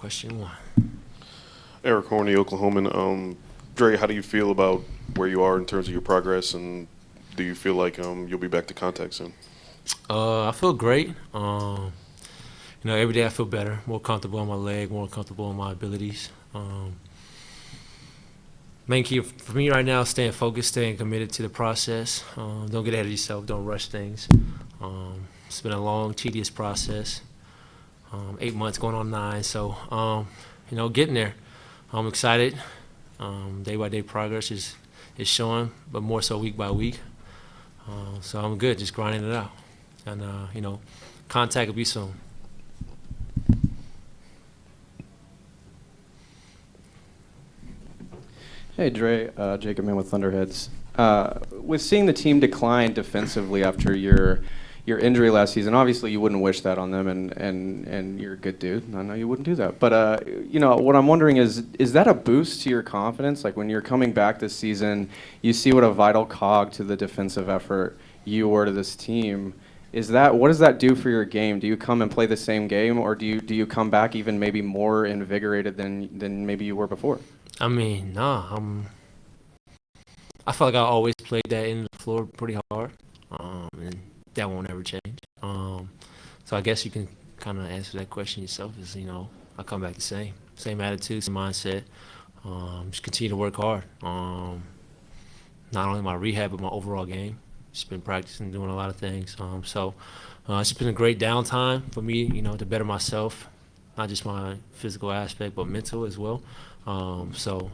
Question 1. Eric Horney, Oklahoman. Dre, how do you feel about where you are in terms of your progress, and do you feel like you'll be back to contact soon? I feel great. Every day I feel better, more comfortable on my leg, more comfortable in my abilities. Main key for me right now is staying focused, staying committed to the process. Don't get ahead of yourself. Don't rush things. It's been a long, tedious process. 8 months going on 9. So, getting there. I'm excited. Day by day progress is showing, but more so week by week. So I'm good, just grinding it out. And, contact will be soon. Hey, Dre, Jacob Mann with Thunderheads. With seeing the team decline defensively after your injury last season, obviously you wouldn't wish that on them, and you're a good dude. I know you wouldn't do that. But, what I'm wondering is that a boost to your confidence? Like when you're coming back this season, you see what a vital cog to the defensive effort you were to this team. What does that do for your game? Do you come and play the same game, or do you come back even maybe more invigorated than maybe you were before? I mean, nah. I feel like I always played that end of the floor pretty hard, and that won't ever change. So I guess you can kind of answer that question yourself. Is I come back the same attitude, same mindset. Just continue to work hard. Not only my rehab, but my overall game. Just been practicing, doing a lot of things. So it's just been a great downtime for me, to better myself, not just my physical aspect, but mental as well. Show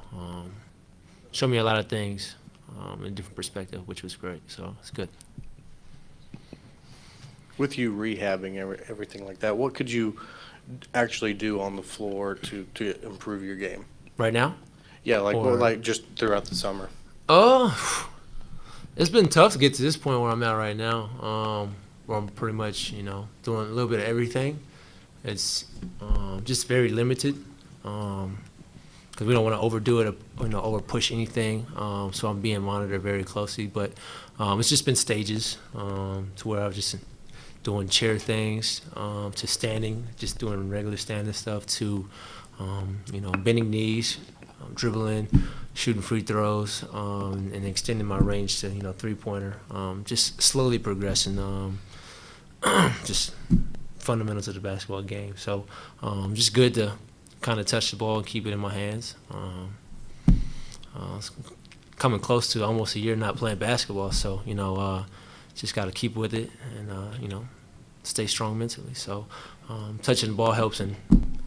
me a lot of things in a different perspective, which was great. So it's good. With you rehabbing everything like that, what could you actually do on the floor to improve your game? Right now? Yeah, like just throughout the summer. It's been tough to get to this point where I'm at right now, where I'm pretty much, doing a little bit of everything. It's just very limited. Because we don't want to overdo it or over push anything. So I'm being monitored very closely. But it's just been stages to where I was just doing chair things, to standing, just doing regular standing stuff, to bending knees, dribbling, shooting free throws, and extending my range to 3-pointer. Just slowly progressing. Just fundamentals of the basketball game. So just good to kind of touch the ball and keep it in my hands. It's coming close to almost a year not playing basketball, so just got to keep with it and stay strong mentally. So touching the ball helps, and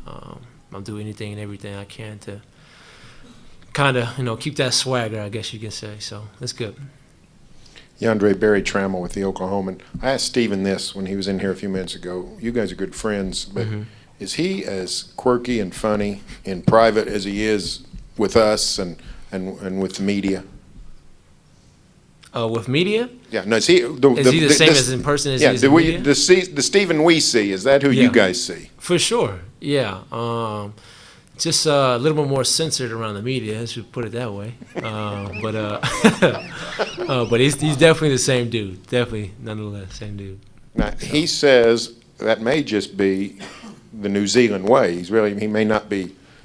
I'll do anything and everything I can to kind of keep that swagger, I guess you can say. So that's good. Yandre Barry Trammell with the Oklahoman. I asked Steven this when he was in here a few minutes ago. You guys are good friends, but is he as quirky and funny in private as he is with us and with the media? With media? Yeah, no. Is he the same as in person as he is in media? The Steven we see, is that who you guys see? For sure, yeah. Just a little bit more censored around the media, I should put it that way. But he's definitely the same dude. Definitely, nonetheless, same dude. Now, he says that may just be the New Zealand way.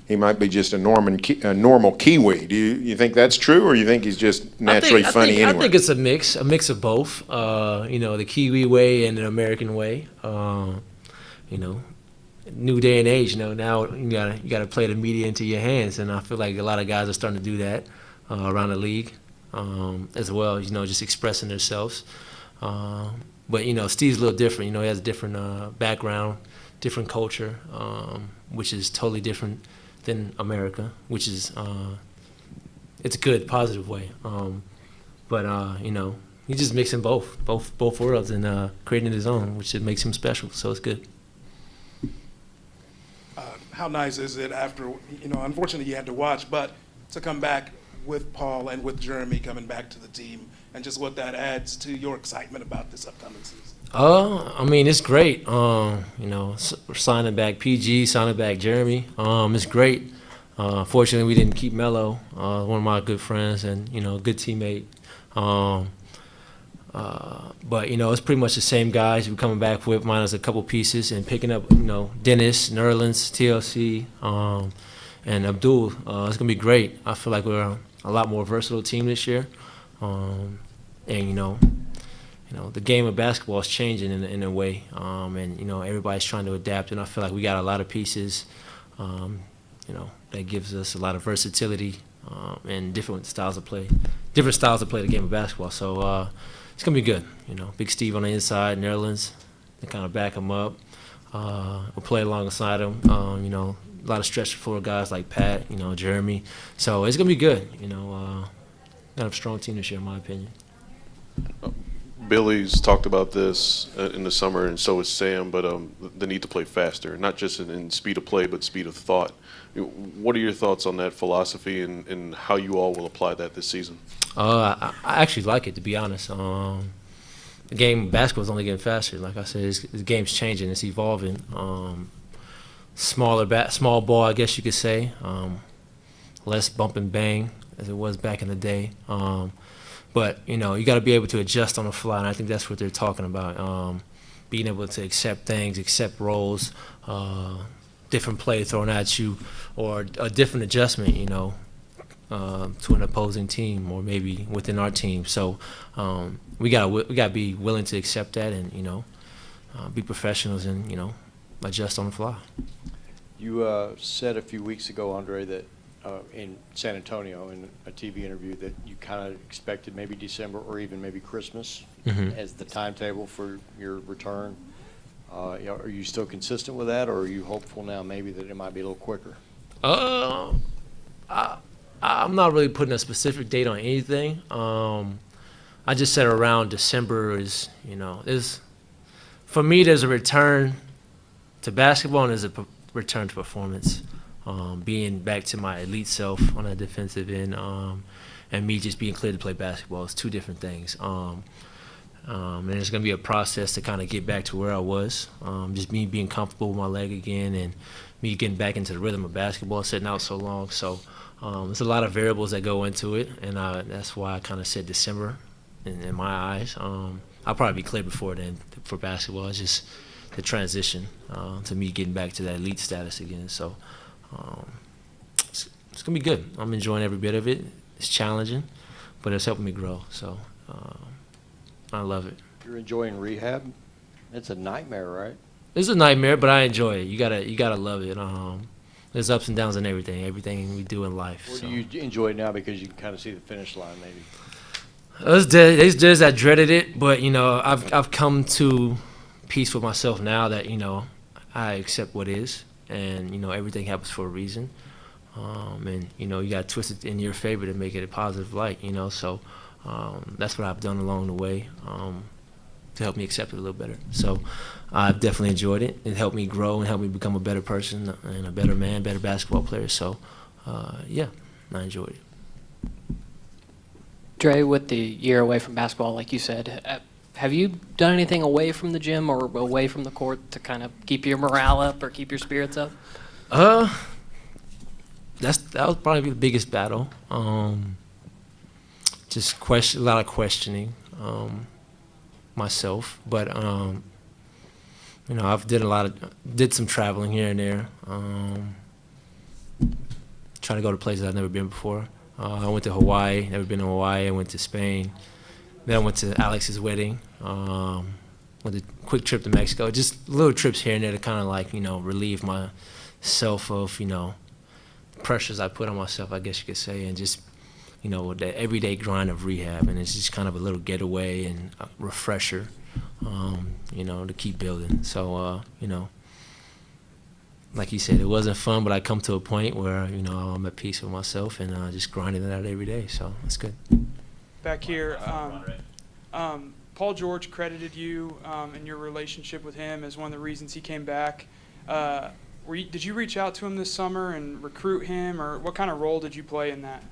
He might be just a normal Kiwi. Do you think that's true, or you think he's just naturally funny anyway? I think it's a mix of both. The Kiwi way and the American way. New day and age. Now you gotta play the media into your hands, and I feel like a lot of guys are starting to do that around the league as well. Just expressing themselves. But Steve's a little different. He has a different background, different culture, which is totally different than America, which is it's a good, positive way. But he's just mixing both worlds and creating his own, which makes him special. So it's good. How nice is it after, unfortunately you had to watch, but to come back with Paul and with Jeremy coming back to the team, and just what that adds to your excitement about this upcoming season? It's great. We're signing back PG, signing back Jeremy. It's great. Fortunately, we didn't keep Melo, one of my good friends and good teammate. But, it's pretty much the same guys we're coming back with, minus a couple pieces, and picking up, Dennis, Nerlens, TLC, and Abdul. It's going to be great. I feel like we're a lot more versatile team this year. And, the game of basketball is changing in a way. And, everybody's trying to adapt, and I feel like we got a lot of pieces, that gives us a lot of versatility and different styles to play the game of basketball. So it's going to be good. Big Steve on the inside, Nerlens, to kind of back him up. We'll play alongside him. A lot of stretch floor guys like Pat, Jeremy. So it's going to be good. Got a strong team this year, in my opinion. Billy's talked about this in the summer, and so has Sam, but the need to play faster, not just in speed of play, but speed of thought. What are your thoughts on that philosophy and how you all will apply that this season? I actually like it, to be honest. The game of basketball is only getting faster. Like I said, the game's changing. It's evolving. Small ball, I guess you could say. Less bump and bang as it was back in the day. But, you got to be able to adjust on the fly, and I think that's what they're talking about. Being able to accept things, accept roles, different play thrown at you, or a different adjustment, to an opposing team or maybe within our team. So we gotta be willing to accept that and, be professionals and, adjust on the fly. You said a few weeks ago, Andre, that in San Antonio in a TV interview that you kind of expected maybe December or even maybe Christmas as the timetable for your return. Are you still consistent with that, or are you hopeful now maybe that it might be a little quicker? I'm not really putting a specific date on anything. I just said around December is, for me, there's a return to basketball and there's a return to performance. Being back to my elite self on the defensive end, and me just being clear to play basketball is two different things. And it's going to be a process to kind of get back to where I was. Just me being comfortable with my leg again and me getting back into the rhythm of basketball, sitting out so long. So there's a lot of variables that go into it, and that's why I kind of said December in my eyes. I'll probably be clear before then for basketball. It's just the transition to me getting back to that elite status again. So it's going to be good. I'm enjoying every bit of it. It's challenging, but it's helping me grow. So I love it. You're enjoying rehab? It's a nightmare, right? It's a nightmare, but I enjoy it. You gotta love it. There's ups and downs in everything we do in life. Or do you enjoy it now because you can kind of see the finish line, maybe? There's days I dreaded it, but I've come to peace with myself now that I accept what is, and everything happens for a reason, and you got to twist it in your favor to make it a positive light. So that's what I've done along the way to help me accept it a little better. So I've definitely enjoyed it. It helped me grow and helped me become a better person and a better man, better basketball player. So yeah, I enjoyed it. Dre, with the year away from basketball, like you said, have you done anything away from the gym or away from the court to kind of keep your morale up or keep your spirits up? That was probably the biggest battle. Just a lot of questioning myself, but I've did some traveling here and there, trying to go to places I've never been before. I went to Hawaii, never been to Hawaii. I went to Spain. Then I went to Alex's wedding. Went a quick trip to Mexico. Just little trips here and there to kind of relieve myself of pressures I put on myself, I guess you could say, and just the everyday grind of rehab. And it's just kind of a little getaway and a refresher, to keep building. So like you said, it wasn't fun, but I come to a point where I'm at peace with myself and just grinding it out every day. So it's good. Back here, Paul George credited you and your relationship with him as one of the reasons he came back. Did you reach out to him this summer and recruit him, or what kind of role did you play in that?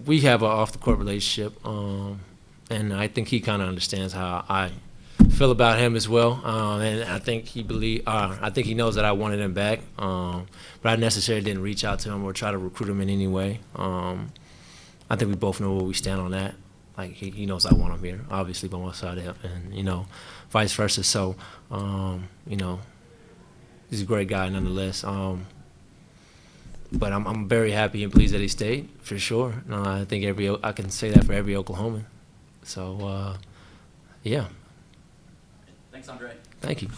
We have an off-the-court relationship, and I think he kind of understands how I feel about him as well. And I think he knows that I wanted him back, but I necessarily didn't reach out to him or try to recruit him in any way. I think we both know where we stand on that. like he knows I want him here, obviously by my side, and you know, vice versa. So, you know, he's a great guy nonetheless. But I'm very happy and pleased that he stayed for sure. I think I can say that for every Oklahoman. So, yeah. Thanks, Andre. Thank you.